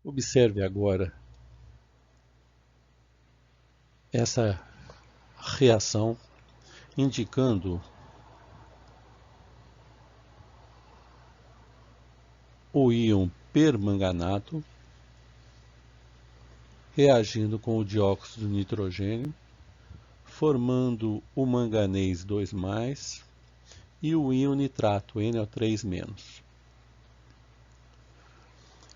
Observe agora essa reação indicando o íon permanganato reagindo com o dióxido de nitrogênio, formando o manganês 2+, e o íon nitrato, NO3-.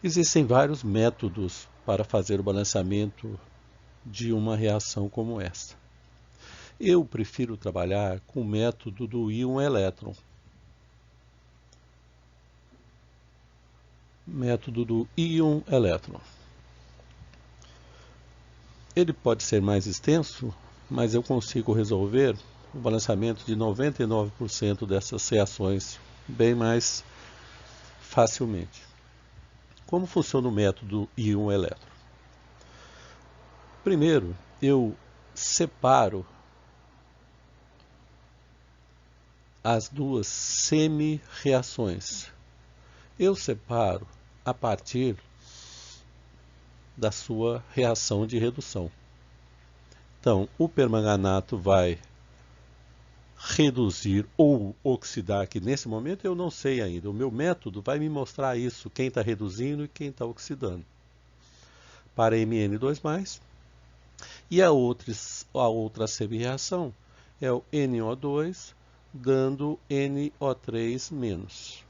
Existem vários métodos para fazer o balanceamento de uma reação como essa. Eu prefiro trabalhar com o método do íon elétron. Método do íon elétron. Ele pode ser mais extenso, mas eu consigo resolver o balanceamento de 99% dessas reações bem mais facilmente. Como funciona o método íon elétron? Primeiro, eu separo as duas semi-reações. Eu separo a partir da sua reação de redução. Então, o permanganato vai reduzir ou oxidar, que nesse momento eu não sei ainda. O meu método vai me mostrar isso, quem está reduzindo e quem está oxidando. Para Mn2+, e a outra semi-reação é o NO2, dando NO3-.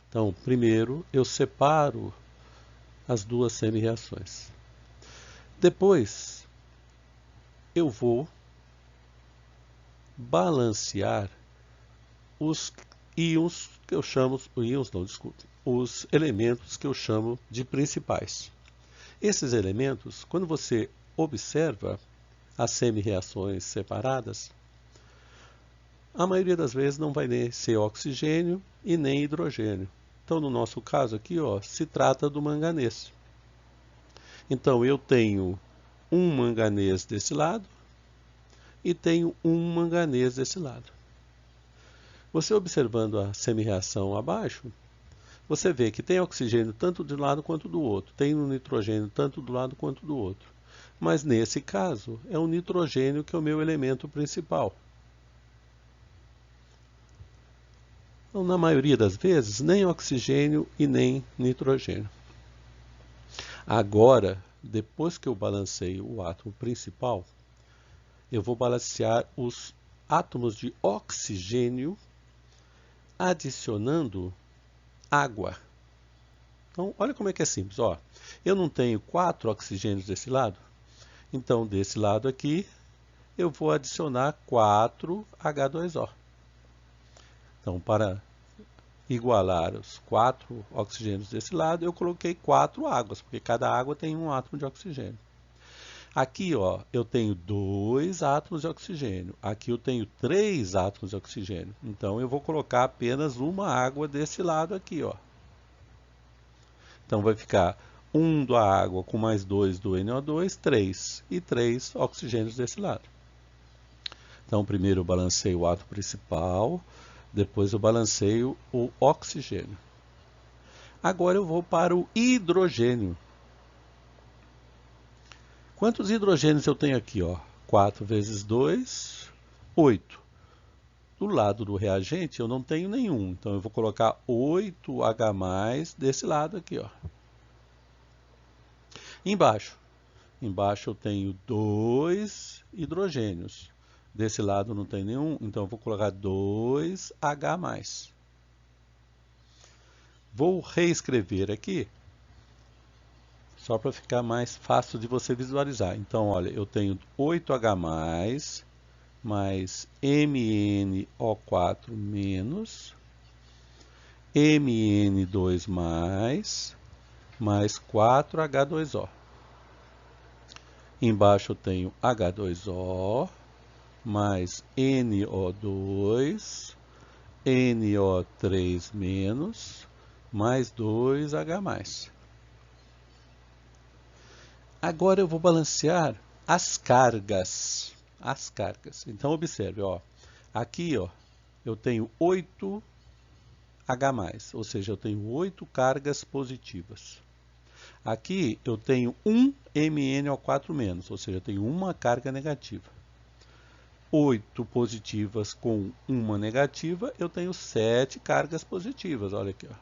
Então, primeiro eu separo as duas semi-reações. Depois, eu vou balancear os íons que eu chamo, os elementos que eu chamo de principais. Esses elementos, quando você observa as semi-reações separadas, a maioria das vezes não vai nem ser oxigênio e nem hidrogênio. Então, no nosso caso aqui, se trata do manganês. Então, eu tenho um manganês desse lado e tenho um manganês desse lado. Você observando a semi-reação abaixo, você vê que tem oxigênio tanto de um lado quanto do outro, tem um nitrogênio tanto do lado quanto do outro. Mas nesse caso, é o nitrogênio que é o meu elemento principal. Então, na maioria das vezes, nem oxigênio e nem nitrogênio. Agora, depois que eu balanceio o átomo principal, eu vou balancear os átomos de oxigênio adicionando água. Então, olha como é que é simples. Eu não tenho 4 oxigênios desse lado, então desse lado aqui eu vou adicionar 4 H2O. Então, para igualar os 4 oxigênios desse lado, eu coloquei 4 águas, porque cada água tem um átomo de oxigênio. Aqui, eu tenho 2 átomos de oxigênio. Aqui eu tenho 3 átomos de oxigênio. Então, eu vou colocar apenas uma água desse lado aqui, Então, vai ficar 1 da água com mais 2 do NO2, 3. E 3 oxigênios desse lado. Então, primeiro eu balanceio o átomo principal, depois eu balanceio o oxigênio. Agora eu vou para o hidrogênio. Quantos hidrogênios eu tenho aqui? 4 vezes 2, 8. Do lado do reagente eu não tenho nenhum, então eu vou colocar 8H+ desse lado aqui. Embaixo eu tenho 2 hidrogênios. Desse lado não tem nenhum, então eu vou colocar 2H+. Vou reescrever aqui, só para ficar mais fácil de você visualizar. Então, olha, eu tenho 8H+, mais MnO4 menos, Mn2+, mais 4H2O. Embaixo eu tenho H2O, mais NO2, NO3-, mais 2H+. Agora eu vou balancear as cargas. Então, observe, aqui eu tenho 8 H+, ou seja, eu tenho 8 cargas positivas. Aqui eu tenho 1 MnO4-, ou seja, eu tenho uma carga negativa. 8 positivas com uma negativa, eu tenho 7 cargas positivas, olha aqui. Ó.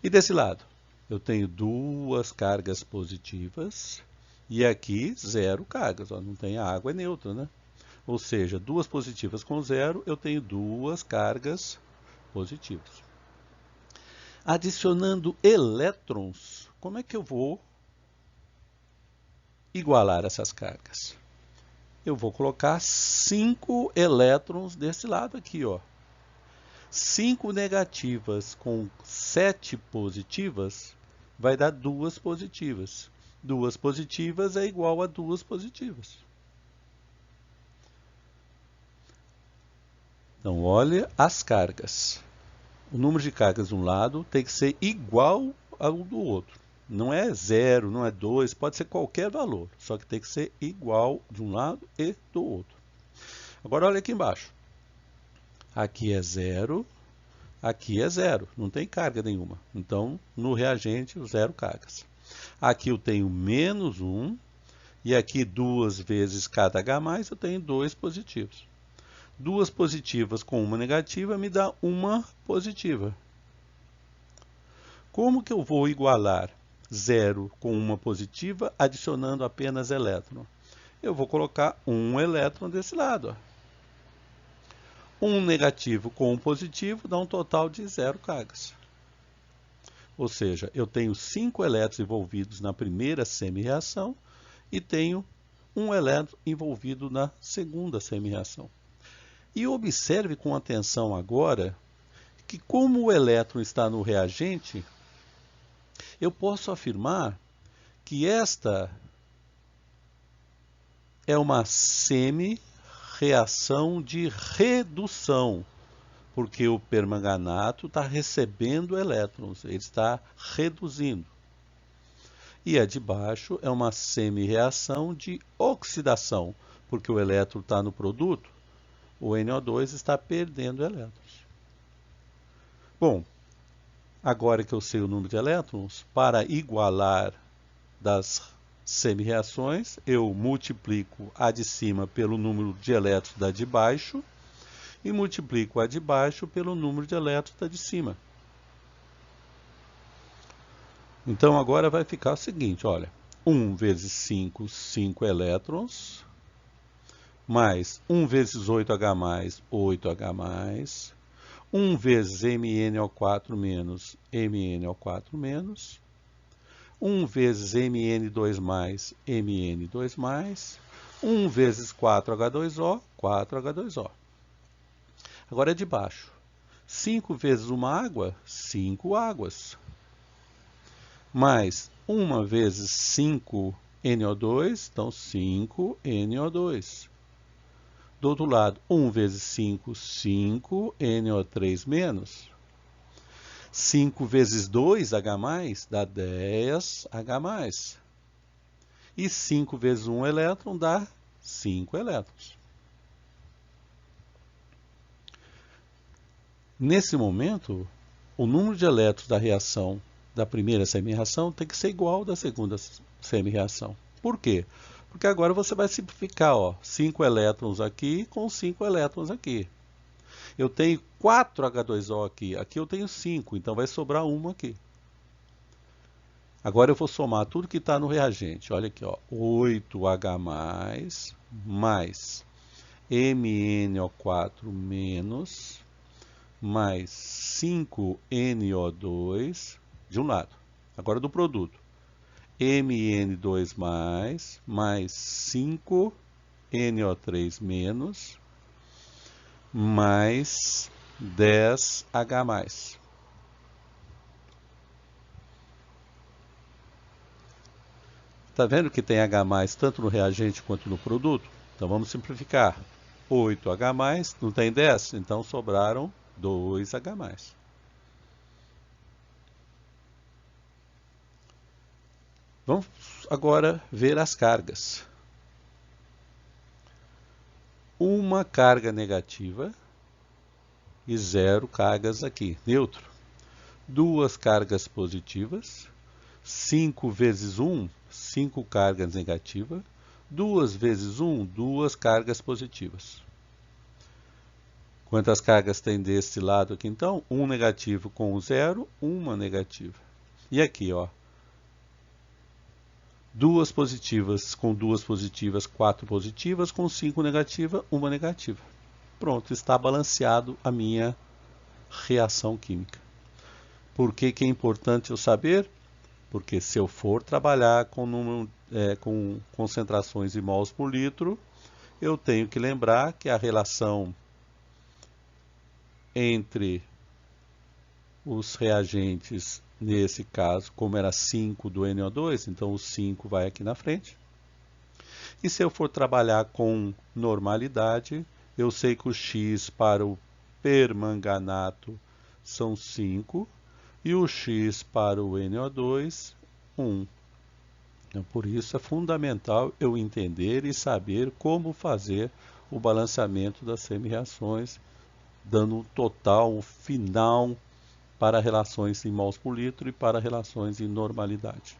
E desse lado, eu tenho 2 cargas positivas e aqui 0 cargas, ó, não tem água, é neutra, né? Ou seja, 2 positivas com 0, eu tenho 2 cargas positivas. Adicionando elétrons, como é que eu vou igualar essas cargas? Eu vou colocar 5 elétrons desse lado aqui, ó. 5 negativas com 7 positivas vai dar 2 positivas. 2 positivas é igual a 2 positivas. Então, olha as cargas. O número de cargas de um lado tem que ser igual ao do outro. Não é 0, não é 2, pode ser qualquer valor. Só que tem que ser igual de um lado e do outro. Agora, olha aqui embaixo. Aqui é 0, aqui é 0. Não tem carga nenhuma. Então, no reagente, 0 cargas. Aqui eu tenho menos 1. E aqui, 2 vezes cada H+, eu tenho 2 positivos. 2 positivas com uma negativa me dá uma positiva. Como que eu vou igualar 0 com uma positiva adicionando apenas elétron? Eu vou colocar um elétron desse lado. Ó. Um negativo com um positivo dá um total de 0 cargas. Ou seja, eu tenho 5 elétrons envolvidos na primeira semi-reação e tenho um elétron envolvido na segunda semi-reação. E observe com atenção agora que, como o elétron está no reagente, eu posso afirmar que esta é uma semi-reação de redução, porque o permanganato está recebendo elétrons, ele está reduzindo. E a de baixo é uma semi-reação de oxidação, porque o elétron está no produto, o NO2 está perdendo elétrons. Bom, agora que eu sei o número de elétrons, para igualar das semi-reações, eu multiplico a de cima pelo número de elétrons da de baixo e multiplico a de baixo pelo número de elétrons da de cima. Então, agora vai ficar o seguinte, olha, 1 vezes 5, 5 elétrons, mais 1 vezes 8H+, 8H+, 1 vezes MnO4 menos MnO4 1 vezes Mn2+, Mn2+, 1 vezes 4H2O, 4H2O. Agora é de baixo. 5 vezes uma água, 5 águas. Mais 1 vezes 5 NO2, então 5 NO2. Do outro lado, 1 vezes 5, 5 NO3 menos. 5 vezes 2 H+, dá 10 H+. E 5 vezes 1 elétron dá 5 elétrons. Nesse momento, o número de elétrons da reação da primeira semi-reação tem que ser igual ao da segunda semi-reação. Por quê? Porque agora você vai simplificar, ó, 5 elétrons aqui com 5 elétrons aqui. Eu tenho 4 H2O aqui, aqui eu tenho 5, então vai sobrar 1 aqui. Agora eu vou somar tudo que está no reagente. Olha aqui, ó, 8H+, mais MnO4 menos, mais 5NO2, de um lado. Agora do produto. Mn2+, mais 5NO3 menos, mais 10H+. Está vendo que tem H+, tanto no reagente quanto no produto? Então vamos simplificar. 8H+, não tem 10? Então sobraram 2H+. Vamos agora ver as cargas. Uma carga negativa e 0 cargas aqui, neutro. 2 cargas positivas, 5 vezes 1, 5 cargas negativas, 2 vezes 1, 2 cargas positivas. Quantas cargas tem desse lado aqui então? 1 negativo com o 0, 1 negativa. E aqui, ó, 2 positivas com 2 positivas, 4 positivas, com 5 negativa, 1 negativa. Pronto, está balanceado a minha reação química. Por que que é importante eu saber? Porque se eu for trabalhar com concentrações em mols por litro, eu tenho que lembrar que a relação entre os reagentes, nesse caso, como era 5 do NO2, então o 5 vai aqui na frente. E se eu for trabalhar com normalidade, eu sei que o X para o permanganato são 5 e o X para o NO2, 1. Então, por isso é fundamental eu entender e saber como fazer o balanceamento das semi-reações, dando um total, um final para relações em mols por litro e para relações em normalidade.